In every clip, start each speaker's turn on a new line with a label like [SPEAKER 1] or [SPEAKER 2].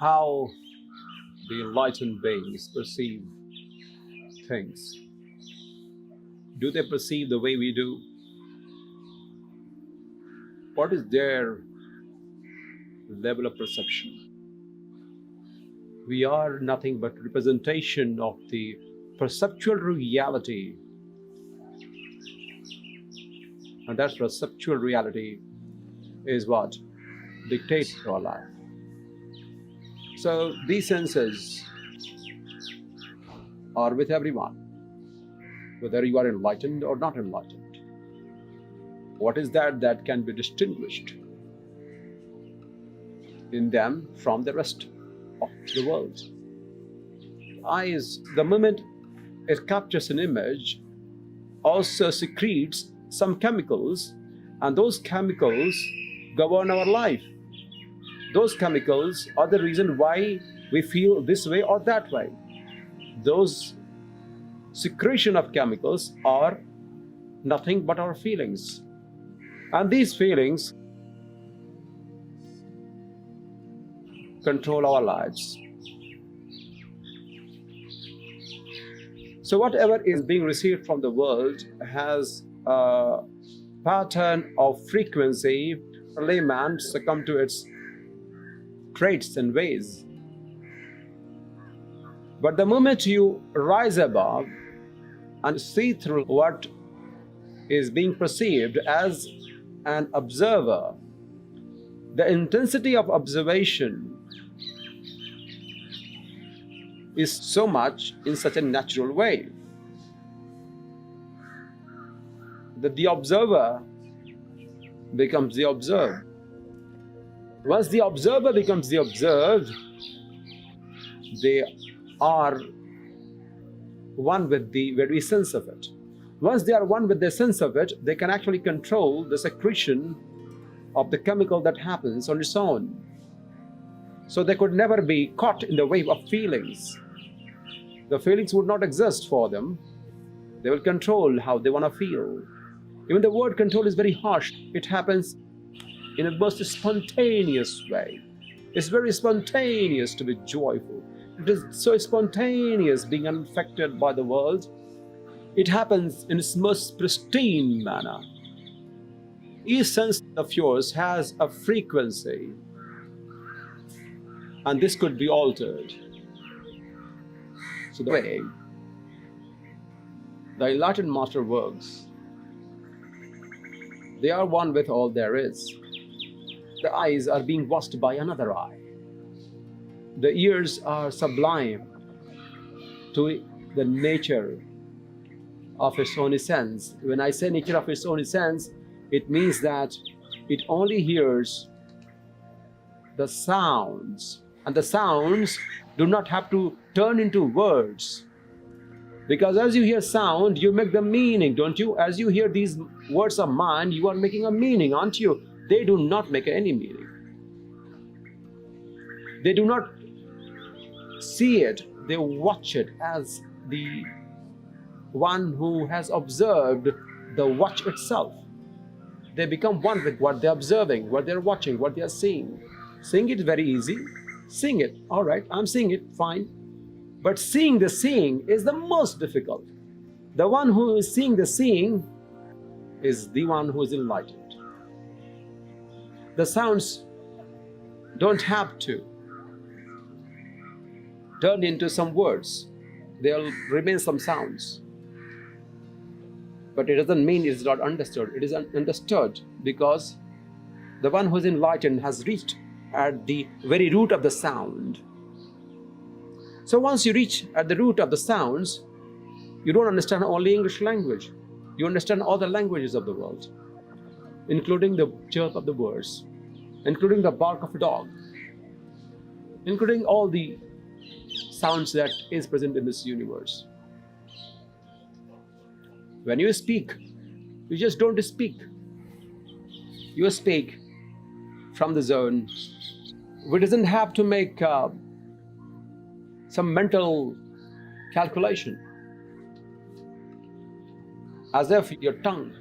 [SPEAKER 1] how the enlightened beings perceive things. Do they perceive the way we do? What is their level of perception? We are nothing but representation of the perceptual reality, and that perceptual reality is what dictates our life. So these senses are with everyone, whether you are enlightened or not enlightened. What is that can be distinguished in them from the rest of the world? Eyes, the moment it captures an image, also secretes some chemicals, and those chemicals govern our life. Those chemicals are the reason why we feel this way or that way. Those secretion of chemicals are nothing but our feelings. And these feelings control our lives. So whatever is being received from the world has a pattern of frequency. A layman succumb to its traits and ways. But the moment you rise above and see through what is being perceived as an observer, the intensity of observation is so much in such a natural way that the observer becomes the observed. Once the observer becomes the observed, they are one with the very sense of it. Once they are one with the sense of it, they can actually control the secretion of the chemical that happens on its own. So they could never be caught in the wave of feelings. The feelings would not exist for them. They will control how they want to feel. Even the word control is very harsh. It happens in a most spontaneous way. It's very spontaneous to be joyful. It is so spontaneous being unaffected by the world. It happens in its most pristine manner. Each sense of yours has a frequency, and this could be altered. So the way the enlightened master works, they are one with all there is. The eyes are being watched by another eye. The ears are sublime to the nature of its own essence. When I say nature of its own essence, it means that it only hears the sounds, and the sounds do not have to turn into words. Because as you hear sound, you make the meaning, don't you? As you hear these words of mine, you are making a meaning, aren't you? They do not make any meaning. They do not see it, they watch it as the one who has observed the watch itself. They become one with what they're observing, what they're watching, what they're seeing. Seeing it is very easy. Seeing it, all right, I'm seeing it, fine. But seeing the seeing is the most difficult. The one who is seeing the seeing is the one who is enlightened. The sounds don't have to turn into some words. They'll remain some sounds. But it doesn't mean it's not understood. It is understood because the one who is enlightened has reached at the very root of the sound. So once you reach at the root of the sounds, you don't understand only English language. You understand all the languages of the world, including the chirp of the birds, including the bark of a dog, including all the sounds that is present in this universe. When you speak, you just don't speak. You speak from the zone. We doesn't have to make some mental calculation, as if your tongue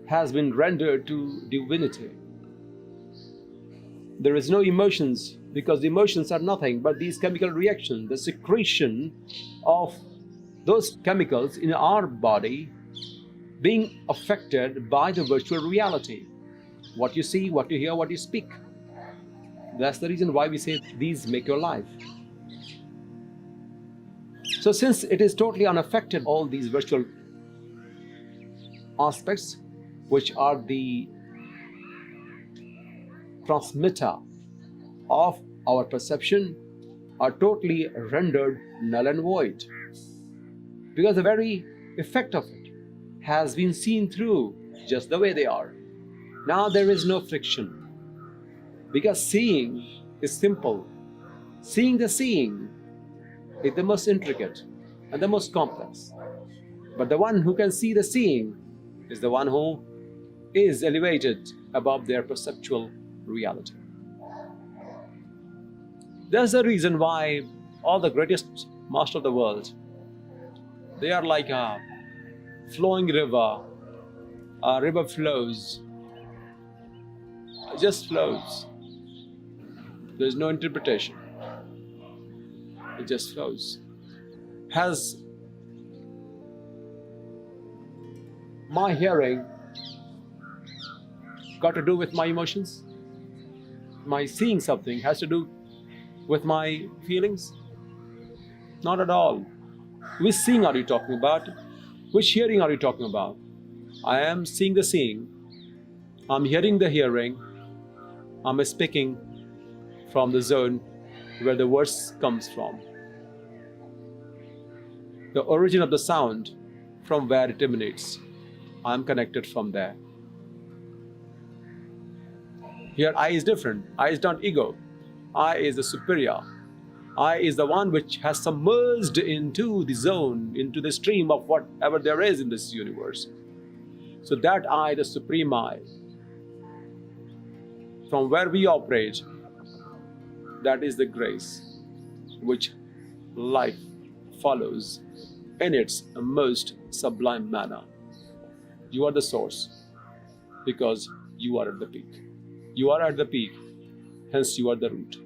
[SPEAKER 1] has been rendered to divinity. There is no emotions because the emotions are nothing but these chemical reactions, the secretion of those chemicals in our body being affected by the virtual reality. What you see, what you hear, what you speak. That's the reason why we say these make your life. So since it is totally unaffected, all these virtual aspects, which are the transmitter of our perception, are totally rendered null and void, because the very effect of it has been seen through just the way they are. Now there is no friction, because seeing is simple. Seeing the seeing is the most intricate and the most complex. But the one who can see the seeing is the one who is elevated above their perceptual reality. That's the reason why all the greatest masters of the world, they are like a flowing river. A river flows, it just flows. There's no interpretation. It just flows. Has my hearing got to do with my emotions? My seeing something has to do with my feelings? Not at all. Which seeing are you talking about? Which hearing are you talking about? I am seeing the seeing. I'm hearing the hearing. I'm speaking from the zone where the words comes from. The origin of the sound, from where it emanates. I'm connected from there. Here I is different. I is not ego. I is the superior. I is the one which has submerged into the zone, into the stream of whatever there is in this universe. So that I, the supreme I, from where we operate, that is the grace which life follows in its most sublime manner. You are the source because you are at the peak. You are at the peak, hence you are the root.